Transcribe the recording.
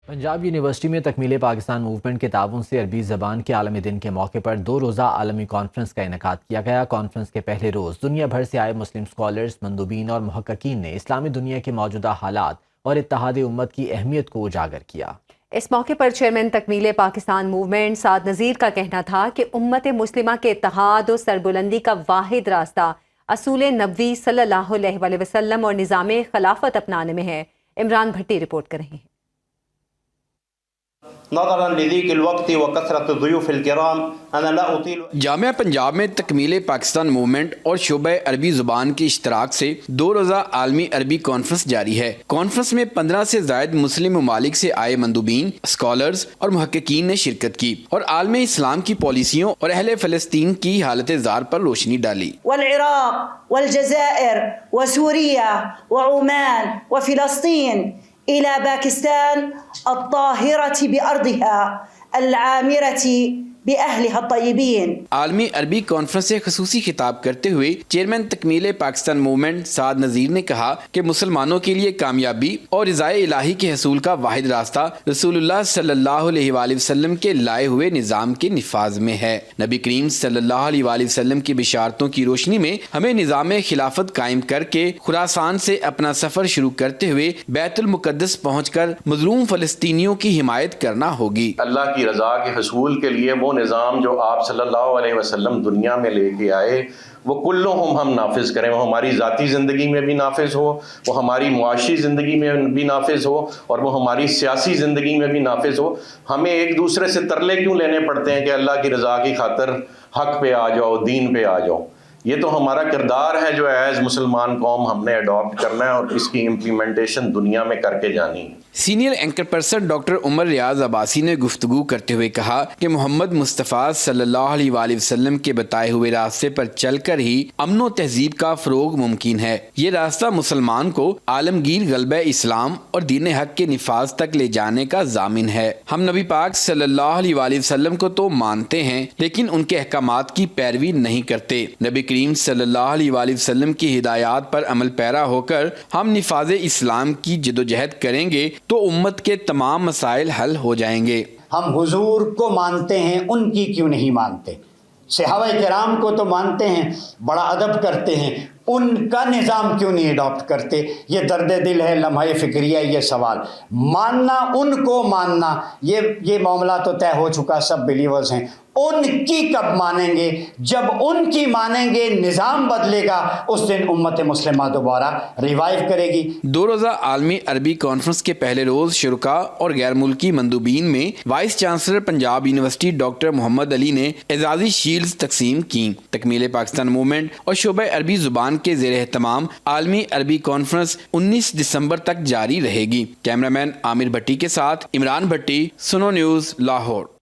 Punjab university میں تکمیل Pakistan movement کے تعاون سے عربی زبان کے عالمی دن کے موقع پر 2 روزہ عالمی کانفرنس کا انعقاد کیا گیا۔ کانفرنس کے پہلے روز دنیا بھر سے آئے مسلم اسکالرز، مندوبین اور محققین نے اسلامی دنیا کے موجودہ حالات اور اتحاد امت کی اہمیت کو اجاگر کیا۔ اس موقع پر چیئرمین تکمیل پاکستان موومنٹ سعد نذیر کا کہنا تھا کہ امت مسلمہ کے اتحاد اور سربلندی کا واحد راستہ اصول نبوی صلی اللہ علیہ وآلہ وسلم اور نظام خلافت اپنانے میں ہے۔ عمران بھٹی رپورٹ کر رہے ہیں۔ جامعہ پنجاب میں تکمیل پاکستان موومنٹ اور شعبہ عربی زبان کے اشتراک سے 2 روزہ عالمی عربی کانفرنس جاری ہے۔ کانفرنس میں 15 سے زائد مسلم ممالک سے آئے مندوبین، اسکالرز اور محققین نے شرکت کی اور عالم اسلام کی پالیسیوں اور اہل فلسطین کی حالت زار پر روشنی ڈالی۔ والعراق والجزائر وسوريا وعمان وفلسطين إلى باكستان الطاهرة بأرضها العامرة بأهلها الطيبين۔ عالمی عربی کانفرنس سے خصوصی خطاب کرتے ہوئے چیئرمین تکمیل پاکستان موومنٹ سعد نذیر نے کہا کہ مسلمانوں کے لیے کامیابی اور رضائے الہی کے حصول کا واحد راستہ رسول اللہ صلی اللہ علیہ وآلہ وسلم کے لائے ہوئے نظام کے نفاذ میں ہے۔ نبی کریم صلی اللہ علیہ وآلہ وسلم کی بشارتوں کی روشنی میں ہمیں نظام خلافت قائم کر کے خراسان سے اپنا سفر شروع کرتے ہوئے بیت المقدس پہنچ کر مظلوم فلسطینیوں کی حمایت کرنا ہوگی۔ اللہ کی رضا کے حصول کے لیے وہ نظام جو آپ صلی اللہ علیہ وسلم دنیا میں لے کے آئے وہ کلہم ہم نافذ کریں، وہ ہماری ذاتی زندگی میں بھی نافذ ہو، وہ ہماری معاشی زندگی میں بھی نافذ ہو اور وہ ہماری سیاسی زندگی میں بھی نافذ ہو۔ ہمیں ایک دوسرے سے ترلے کیوں لینے پڑتے ہیں کہ اللہ کی رضا کی خاطر حق پہ آ جاؤ، دین پہ آ جاؤ؟ یہ تو ہمارا کردار ہے جو ایز مسلمان قوم ہم نے اڈاپٹ کرنا ہے اور اس کی امپلیمنٹیشن دنیا میں کر کے جانی ہے۔ سینئر اینکر پرسن ڈاکٹر عمر ریاض عباسی نے گفتگو کرتے ہوئے کہا کہ محمد مصطفیٰ صلی اللہ علیہ وآلہ وسلم کے بتائے ہوئے راستے پر چل کر ہی امن و تہذیب کا فروغ ممکن ہے۔ یہ راستہ مسلمان کو عالمگیر غلبہ اسلام اور دین حق کے نفاذ تک لے جانے کا ضامن ہے۔ ہم نبی پاک صلی اللہ علیہ وآلہ وسلم کو تو مانتے ہیں لیکن ان کے احکامات کی پیروی نہیں کرتے۔ نبی کریم صلی اللہ علیہ وآلہ وسلم کی ہدایات پر عمل پیرا ہو کر ہم نفاذ اسلام کی جدوجہد کریں گے تو امت کے تمام مسائل حل ہو جائیں گے۔ ہم حضور کو مانتے ہیں، ان کی کیوں نہیں مانتے؟ صحابہ کرام کو تو مانتے ہیں، بڑا ادب کرتے ہیں، ان کا نظام کیوں نہیں اڈاپٹ کرتے؟ یہ درد دل ہے، لمحہ فکریہ یہ سوال۔ ماننا، ان کو ماننا، یہ معاملہ تو طے ہو چکا، سب بلیورز ہیں۔ ان کی کب مانیں گے؟ جب ان کی مانیں گے، نظام بدلے گا، اس دن امت مسلمہ دوبارہ ریوائیو کرے گی۔ 2 روزہ عالمی عربی کانفرنس کے پہلے روز شرکاء اور غیر ملکی مندوبین میں vice chancellor Punjab university doctor Muhammad Ali نے اعزازی شیلڈز تقسیم کی۔ تکمیل پاکستان موومنٹ اور شعبہ عربی زبان کے زیر اہتمام عالمی عربی کانفرنس 19 دسمبر تک جاری رہے گی۔ کیمرہ مین عامر بھٹی کے ساتھ عمران بھٹی، سنو نیوز، لاہور۔